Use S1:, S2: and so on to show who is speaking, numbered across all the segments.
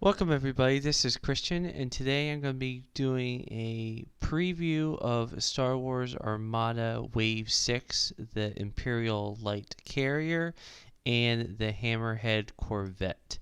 S1: Welcome everybody, this is Christian, and today I'm going to be doing a preview of Star Wars Armada Wave 6, the Imperial Light Carrier, and the Hammerhead Corvette.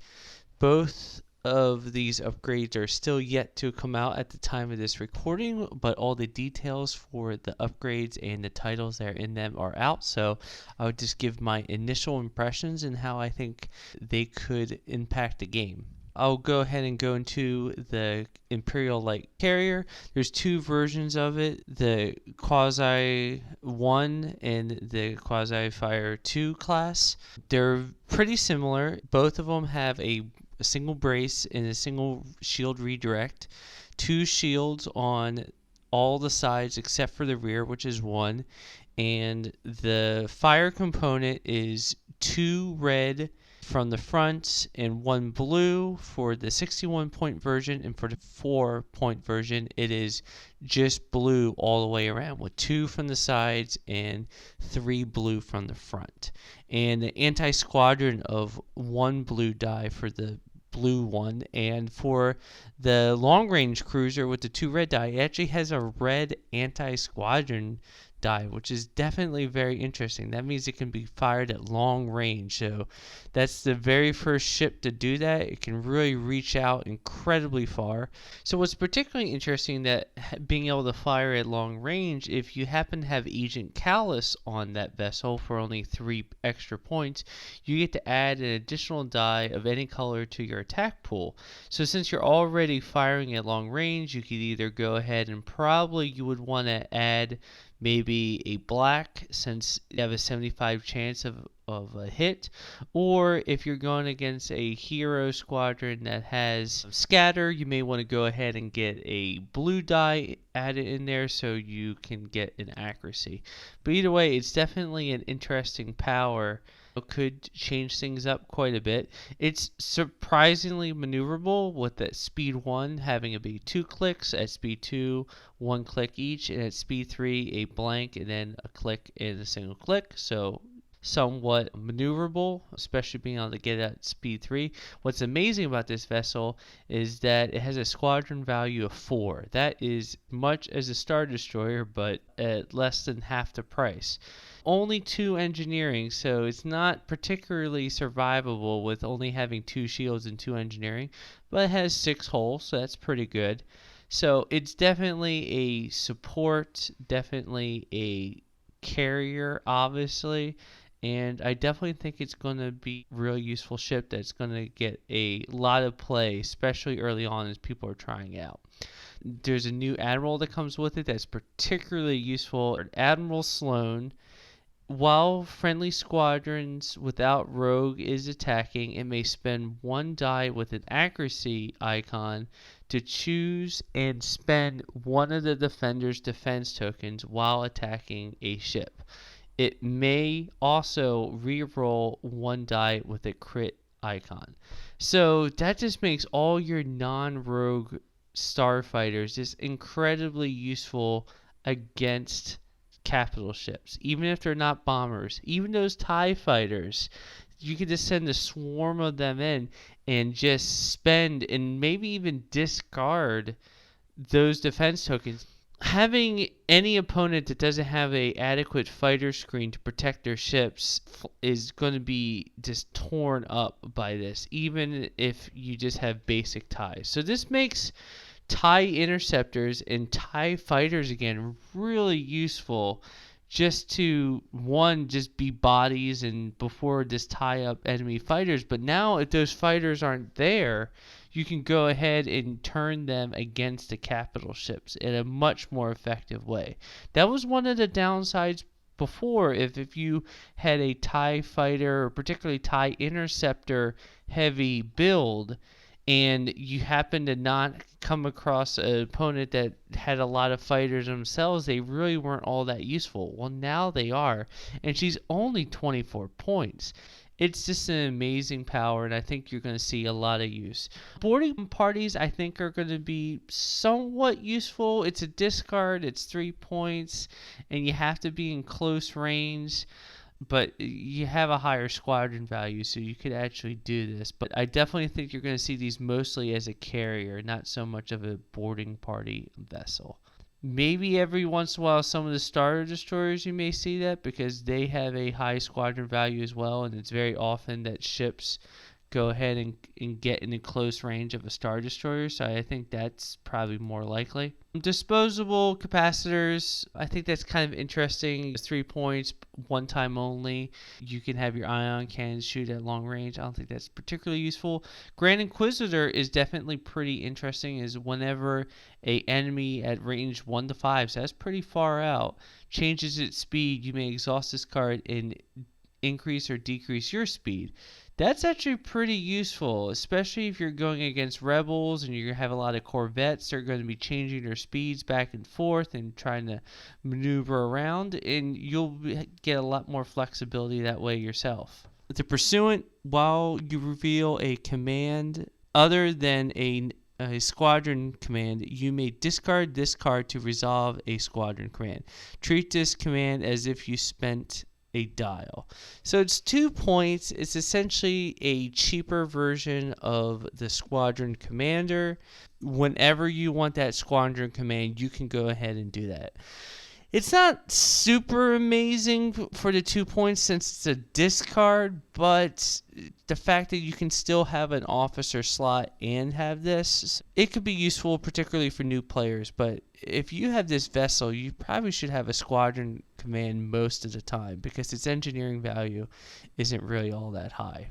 S1: Both of these upgrades are still yet to come out at the time of this recording, but all the details for the upgrades and the titles that are in them are out, so I would just give my initial impressions and how I think they could impact the game. I'll go ahead and go into the Imperial Light Carrier. There's two versions of it, the Quasi 1 and the Quasi Fire 2 class. They're pretty similar. Both of them have a single brace and a single shield redirect. Two shields on all the sides except for the rear, which is one. And the fire component is 2 red from the front and 1 blue for the 61-point version, and for the 4-point version it is just blue all the way around with 2 from the sides and 3 blue from the front, and an anti-squadron of 1 blue die for the blue one. And for the long-range cruiser with the 2 red die, it actually has a red anti-squadron die, which is definitely very interesting. That means it can be fired at long range, so that's the very first ship to do that. It can really reach out incredibly far. So what's particularly interesting, that being able to fire at long range, if you happen to have Agent Callus on that vessel for only 3 extra points, you get to add an additional die of any color to your attack pool. So since you're already firing at long range, you could either go ahead and probably you would want to add maybe a black, since you have a 75 chance of a hit, or if you're going against a hero squadron that has scatter, you may want to go ahead and get a blue die added in there so you can get an accuracy. But either way, it's definitely an interesting power. It could change things up quite a bit. It's surprisingly maneuverable, with at speed 1 having to be 2 clicks, at speed 2 1 click each, and at speed 3 a blank and then a click and a single click. So somewhat maneuverable, especially being able to get at speed 3. What's amazing about this vessel is that it has a squadron value of 4. That is much as a Star Destroyer, but at less than half the price. Only 2 engineering, so it's not particularly survivable with only having 2 shields and 2 engineering, but it has 6 hulls, so that's pretty good. So it's definitely a support, definitely a carrier, obviously, and I definitely think it's going to be a real useful ship that's going to get a lot of play, especially early on as people are trying out. There's a new Admiral that comes with it that's particularly useful, Admiral Sloan. While friendly squadrons without rogue is attacking, it may spend 1 die with an accuracy icon to choose and spend one of the defender's defense tokens while attacking a ship. It may also re-roll 1 die with a crit icon. So that just makes all your non-rogue starfighters just incredibly useful against capital ships, even if they're not bombers. Even those TIE fighters, you could just send a swarm of them in and just spend and maybe even discard those defense tokens. Having any opponent that doesn't have a adequate fighter screen to protect their ships is going to be just torn up by this, even if you just have basic TIEs. So this makes TIE interceptors and TIE fighters again really useful, just to just be bodies and before just tie up enemy fighters. But now if those fighters aren't there, you can go ahead and turn them against the capital ships in a much more effective way. That was one of the downsides before. If you had a TIE fighter, or particularly TIE interceptor heavy build, and you happen to not come across an opponent that had a lot of fighters themselves, they really weren't all that useful. Well, now they are, and she's only 24 points. It's just an amazing power, and I think you're going to see a lot of use. Boarding parties, I think, are going to be somewhat useful. It's a discard, it's 3 points, and you have to be in close range. but you have a higher squadron value, so you could actually do this. But I definitely think you're going to see these mostly as a carrier, not so much of a boarding party vessel. Maybe every once in a while some of the starter destroyers you may see that, because they have a high squadron value as well, and it's very often that ships go ahead and get in close range of a star destroyer, so I think that's probably more likely. Disposable capacitors, I think that's kind of interesting. 3 points, one time only. You can have your ion cannons shoot at long range. I don't think that's particularly useful. Grand Inquisitor is definitely pretty interesting, is whenever a enemy at range 1 to 5, so that's pretty far out, changes its speed, you may exhaust this card and increase or decrease your speed. That's actually pretty useful, especially if you're going against rebels and you have a lot of corvettes. They're going to be changing their speeds back and forth and trying to maneuver around, and you'll get a lot more flexibility that way yourself. The Pursuant, while you reveal a command other than a squadron command, you may discard this card to resolve a squadron command. Treat this command as if you spent a dial. So it's 2 points. It's essentially a cheaper version of the squadron commander. Whenever you want that squadron command, you can go ahead and do that. It's not super amazing for the 2 points since it's a discard, but the fact that you can still have an officer slot and have this, it could be useful, particularly for new players. But if you have this vessel, you probably should have a squadron command most of the time, because its engineering value isn't really all that high.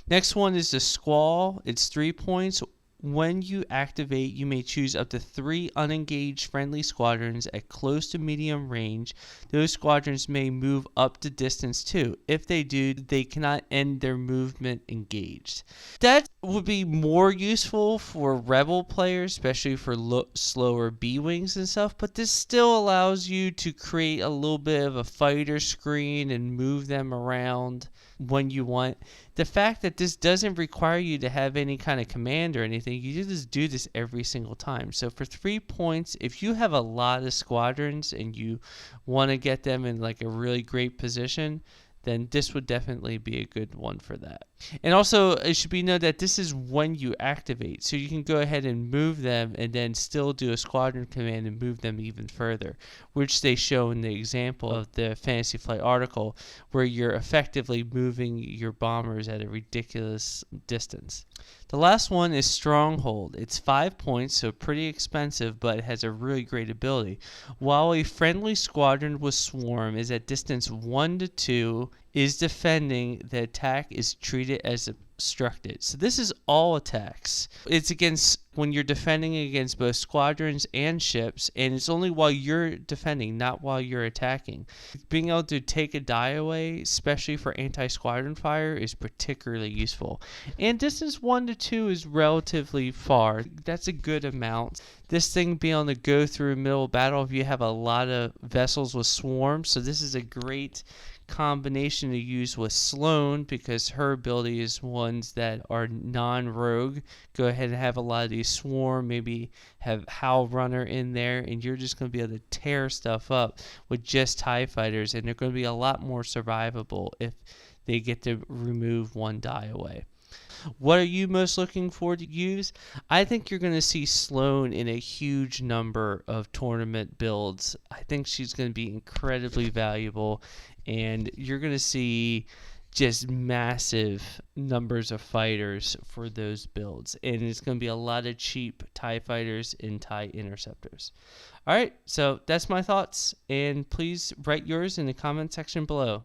S1: Next one is the Squall. It's 3 points. When you activate, you may choose up to 3 unengaged friendly squadrons at close to medium range. Those squadrons may move up to distance too. If they do, they cannot end their movement engaged. That would be more useful for rebel players, especially for slower B-wings and stuff, but this still allows you to create a little bit of a fighter screen and move them around when you want. The fact that this doesn't require you to have any kind of command or anything, you just do this every single time. So for 3 points, if you have a lot of squadrons and you want to get them in like a really great position, then this would definitely be a good one for that. And also, it should be noted that this is when you activate, so you can go ahead and move them and then still do a squadron command and move them even further, which they show in the example of the Fantasy Flight article, where you're effectively moving your bombers at a ridiculous distance. The last one is Stronghold. It's 5 points, so pretty expensive, but it has a really great ability. While a friendly squadron with swarm is at distance 1 to 2, is defending, the attack is treated as obstructed. So this is all attacks. It's against when you're defending against both squadrons and ships, and it's only while you're defending, not while you're attacking. Being able to take a die away, especially for anti-squadron fire, is particularly useful. And distance 1 to 2 is relatively far. That's a good amount. This thing being able to go through middle battle if you have a lot of vessels with swarms, so this is a great combination to use with Sloan, because her ability is ones that are non-rogue. Go ahead and have a lot of these swarm, maybe have Howl Runner in there, and you're just going to be able to tear stuff up with just TIE fighters, and they're going to be a lot more survivable if they get to remove one die away. What are you most looking forward to use? I think you're going to see Sloan in a huge number of tournament builds. I think she's going to be incredibly valuable, and you're going to see just massive numbers of fighters for those builds. And it's going to be a lot of cheap TIE fighters and TIE interceptors. All right, so that's my thoughts, and please write yours in the comment section below.